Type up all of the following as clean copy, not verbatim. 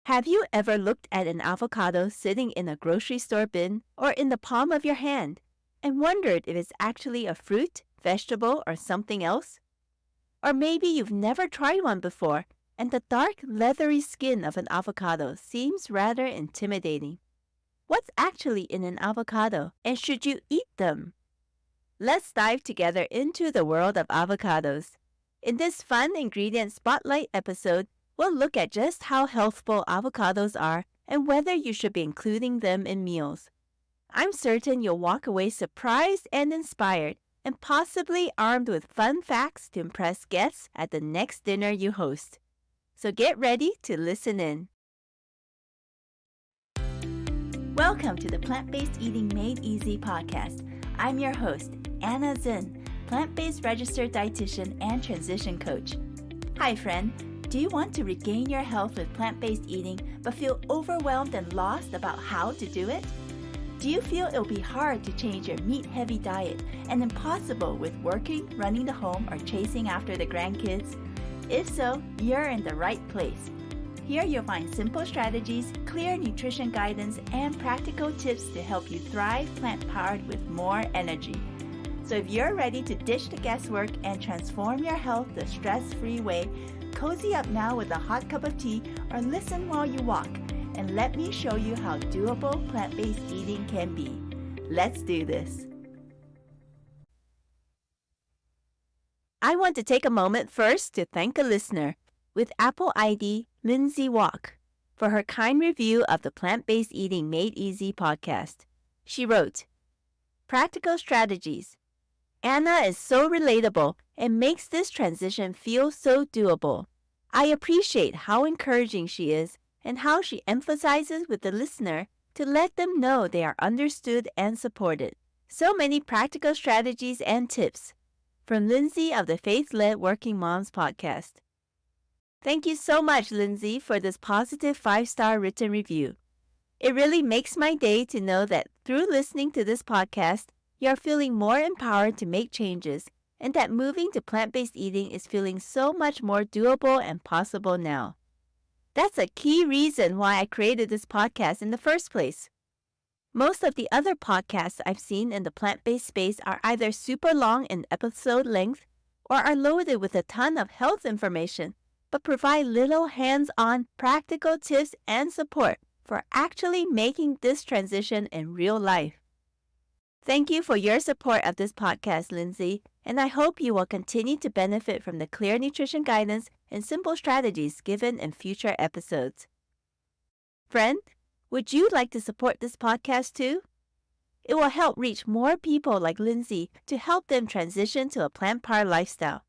Have you ever looked at an avocado sitting in a grocery store bin or in the palm of your hand and wondered if it's actually a fruit, vegetable, or something else? Or maybe you've never tried one before and the dark, leathery skin of an avocado seems rather intimidating. What's actually in an avocado, and should you eat them? Let's dive together into the world of avocados. In this fun ingredient spotlight episode, we'll look at just how healthful avocados are and whether you should be including them in meals. I'm certain you'll walk away surprised and inspired, and possibly armed with fun facts to impress guests at the next dinner you host. So get ready to listen in. Welcome to the Plant-Based Eating Made Easy podcast. I'm your host, Anna Zinn, plant-based registered dietitian and transition coach. Hi friend, do you want to regain your health with plant-based eating but feel overwhelmed and lost about how to do it? Do you feel it'll be hard to change your meat-heavy diet and impossible with working, running the home, or chasing after the grandkids? If so, you're in the right place. Here you'll find simple strategies, clear nutrition guidance, and practical tips to help you thrive plant-powered with more energy. So if you're ready to ditch the guesswork and transform your health the stress-free way, cozy up now with a hot cup of tea or listen while you walk, and let me show you how doable plant-based eating can be. Let's do this. I want to take a moment first to thank a listener with Apple ID Lindsay Walk for her kind review of the Plant-Based Eating Made Easy podcast. She wrote, "Practical strategies. Anna is so relatable and makes this transition feel so doable. I appreciate how encouraging she is and how she emphasizes with the listener to let them know they are understood and supported. So many practical strategies and tips." From Lindsay of the Faith-Led Working Moms podcast. Thank you so much, Lindsay, for this positive 5-star written review. It really makes my day to know that through listening to this podcast, you're feeling more empowered to make changes and that moving to plant-based eating is feeling so much more doable and possible now. That's a key reason why I created this podcast in the first place. Most of the other podcasts I've seen in the plant-based space are either super long in episode length or are loaded with a ton of health information, but provide little hands-on practical tips and support for actually making this transition in real life. Thank you for your support of this podcast, Lindsay, and I hope you will continue to benefit from the clear nutrition guidance and simple strategies given in future episodes. Friend, would you like to support this podcast too? It will help reach more people like Lindsay to help them transition to a plant-powered lifestyle.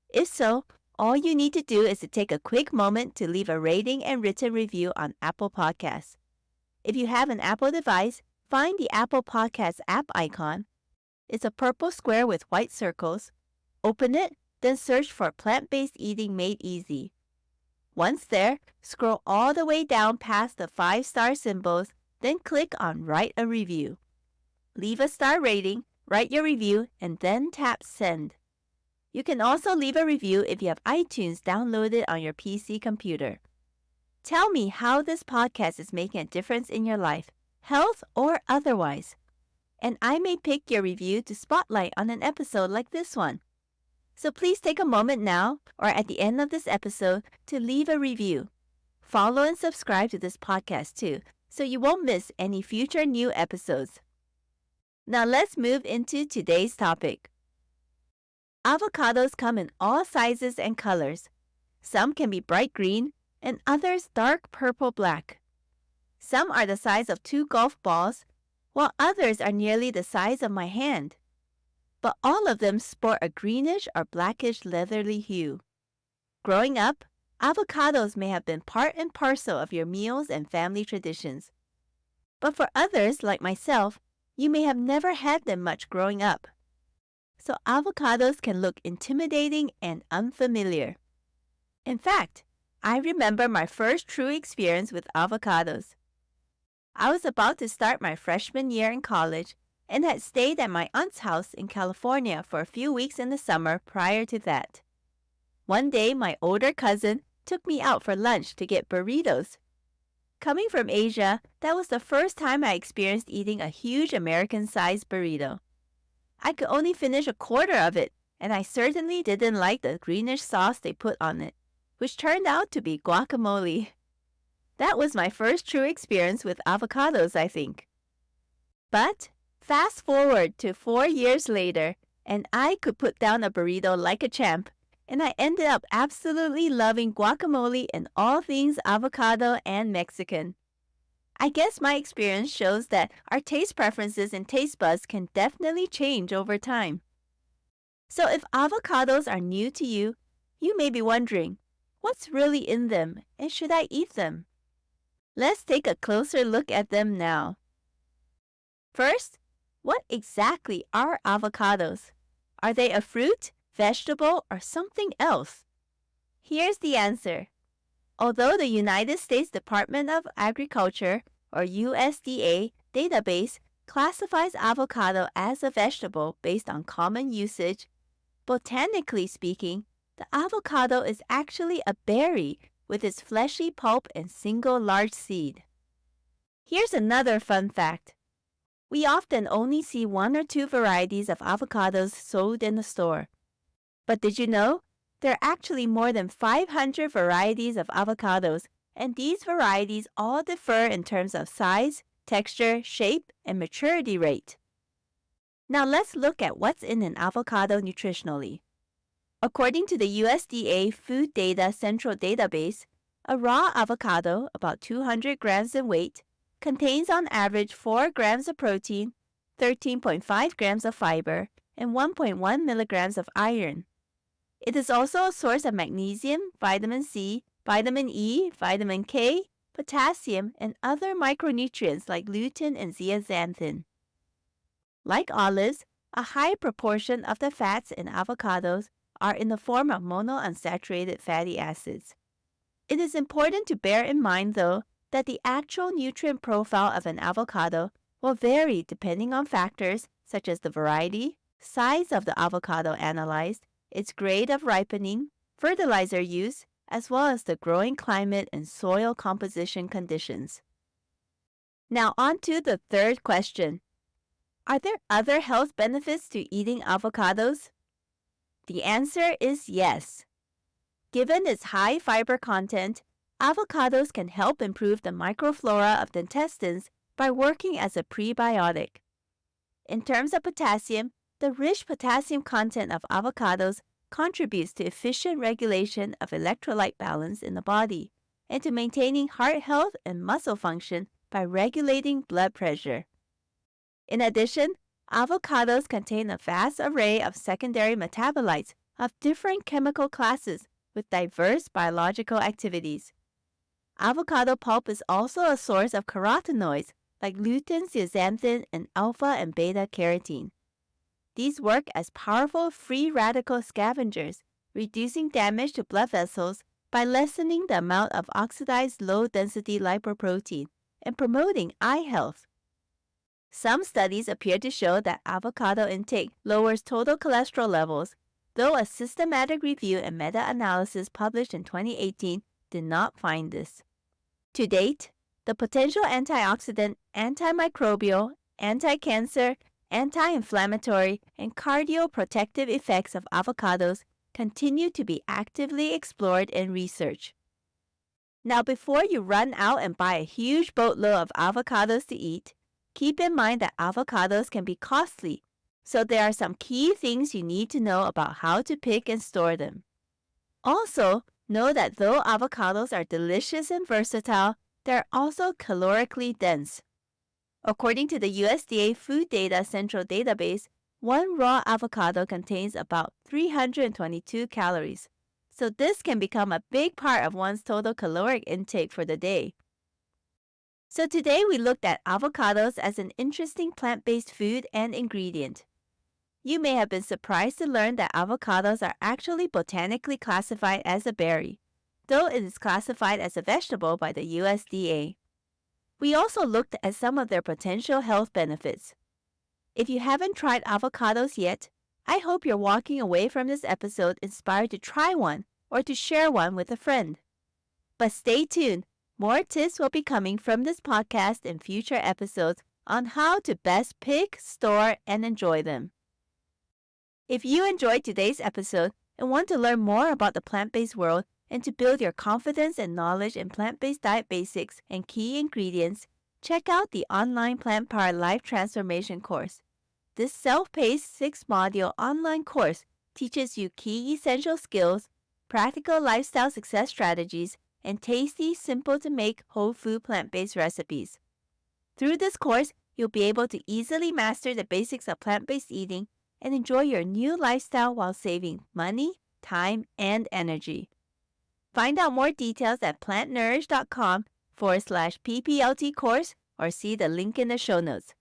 If so, all you need to do is to take a quick moment to leave a rating and written review on Apple Podcasts. If you have an Apple device, find the Apple Podcasts app icon. It's a purple square with white circles. Open it, then search for Plant-Based Eating Made Easy. Once there, scroll all the way down past the 5-star symbols, then click on Write a Review. Leave a star rating, write your review, and then tap Send. You can also leave a review if you have iTunes downloaded on your PC computer. Tell me how this podcast is making a difference in your life, health or otherwise, and I may pick your review to spotlight on an episode like this one. So please take a moment now or at the end of this episode to leave a review. Follow and subscribe to this podcast too, so you won't miss any future new episodes. Now let's move into today's topic. Avocados come in all sizes and colors. Some can be bright green and others dark purple-black. Some are the size of 2 golf balls, while others are nearly the size of my hand. But all of them sport a greenish or blackish leathery hue. Growing up, avocados may have been part and parcel of your meals and family traditions. But for others, like myself, you may have never had them much growing up. So avocados can look intimidating and unfamiliar. In fact, I remember my first true experience with avocados. I was about to start my freshman year in college and had stayed at my aunt's house in California for a few weeks in the summer prior to that. One day, my older cousin took me out for lunch to get burritos. Coming from Asia, that was the first time I experienced eating a huge American-sized burrito. I could only finish a quarter of it, and I certainly didn't like the greenish sauce they put on it, which turned out to be guacamole. That was my first true experience with avocados, I think. But fast forward to 4 years later, and I could put down a burrito like a champ, and I ended up absolutely loving guacamole and all things avocado and Mexican. I guess my experience shows that our taste preferences and taste buds can definitely change over time. So if avocados are new to you, you may be wondering, what's really in them and should I eat them? Let's take a closer look at them now. First, what exactly are avocados? Are they a fruit, vegetable, or something else? Here's the answer. Although the United States Department of Agriculture, or USDA, database classifies avocado as a vegetable based on common usage, botanically speaking, the avocado is actually a berry with its fleshy pulp and single large seed. Here's another fun fact. We often only see 1 or 2 varieties of avocados sold in the store. But did you know? There are actually more than 500 varieties of avocados, and these varieties all differ in terms of size, texture, shape, and maturity rate. Now let's look at what's in an avocado nutritionally. According to the USDA Food Data Central Database, a raw avocado, about 200 grams in weight, contains on average 4 grams of protein, 13.5 grams of fiber, and 1.1 milligrams of iron. It is also a source of magnesium, vitamin C, vitamin E, vitamin K, potassium, and other micronutrients like lutein and zeaxanthin. Like olives, a high proportion of the fats in avocados are in the form of monounsaturated fatty acids. It is important to bear in mind, though, that the actual nutrient profile of an avocado will vary depending on factors such as the variety, size of the avocado analyzed, its grade of ripening, fertilizer use, as well as the growing climate and soil composition conditions. Now on to the third question. Are there other health benefits to eating avocados? The answer is yes. Given its high fiber content, avocados can help improve the microflora of the intestines by working as a prebiotic. In terms of potassium, the rich potassium content of avocados contributes to efficient regulation of electrolyte balance in the body and to maintaining heart health and muscle function by regulating blood pressure. In addition, avocados contain a vast array of secondary metabolites of different chemical classes with diverse biological activities. Avocado pulp is also a source of carotenoids like lutein, zeaxanthin, and alpha and beta carotene. These work as powerful free radical scavengers, reducing damage to blood vessels by lessening the amount of oxidized low-density lipoprotein and promoting eye health. Some studies appear to show that avocado intake lowers total cholesterol levels, though a systematic review and meta-analysis published in 2018 did not find this. To date, the potential antioxidant, antimicrobial, anti-cancer, anti-inflammatory, and cardioprotective effects of avocados continue to be actively explored in research. Now, before you run out and buy a huge boatload of avocados to eat, keep in mind that avocados can be costly, so there are some key things you need to know about how to pick and store them. Also, know that though avocados are delicious and versatile, they're also calorically dense. According to the USDA Food Data Central Database, one raw avocado contains about 322 calories, so this can become a big part of one's total caloric intake for the day. So today we looked at avocados as an interesting plant-based food and ingredient. You may have been surprised to learn that avocados are actually botanically classified as a berry, though it is classified as a vegetable by the USDA. We also looked at some of their potential health benefits. If you haven't tried avocados yet, I hope you're walking away from this episode inspired to try one or to share one with a friend. But stay tuned. More tips will be coming from this podcast in future episodes on how to best pick, store, and enjoy them. If you enjoyed today's episode and want to learn more about the plant-based world and to build your confidence and knowledge in plant-based diet basics and key ingredients, check out the online Plant Power Life Transformation course. This self-paced 6-module online course teaches you key essential skills, practical lifestyle success strategies, and tasty, simple-to-make whole food plant-based recipes. Through this course, you'll be able to easily master the basics of plant-based eating and enjoy your new lifestyle while saving money, time, and energy. Find out more details at plantnourish.com/PPLT course or see the link in the show notes.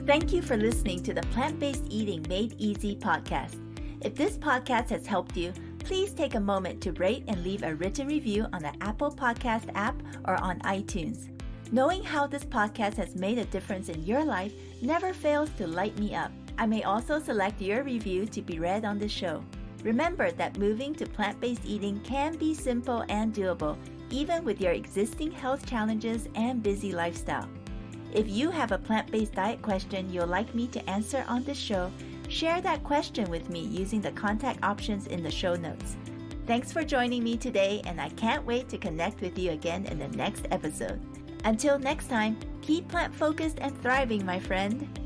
Thank you for listening to the Plant-Based Eating Made Easy podcast. If this podcast has helped you, please take a moment to rate and leave a written review on the Apple Podcast app or on iTunes. Knowing how this podcast has made a difference in your life never fails to light me up. I may also select your review to be read on the show. Remember that moving to plant-based eating can be simple and doable, even with your existing health challenges and busy lifestyle. If you have a plant-based diet question you'd like me to answer on this show, share that question with me using the contact options in the show notes. Thanks for joining me today, and I can't wait to connect with you again in the next episode. Until next time, keep plant-focused and thriving, my friend.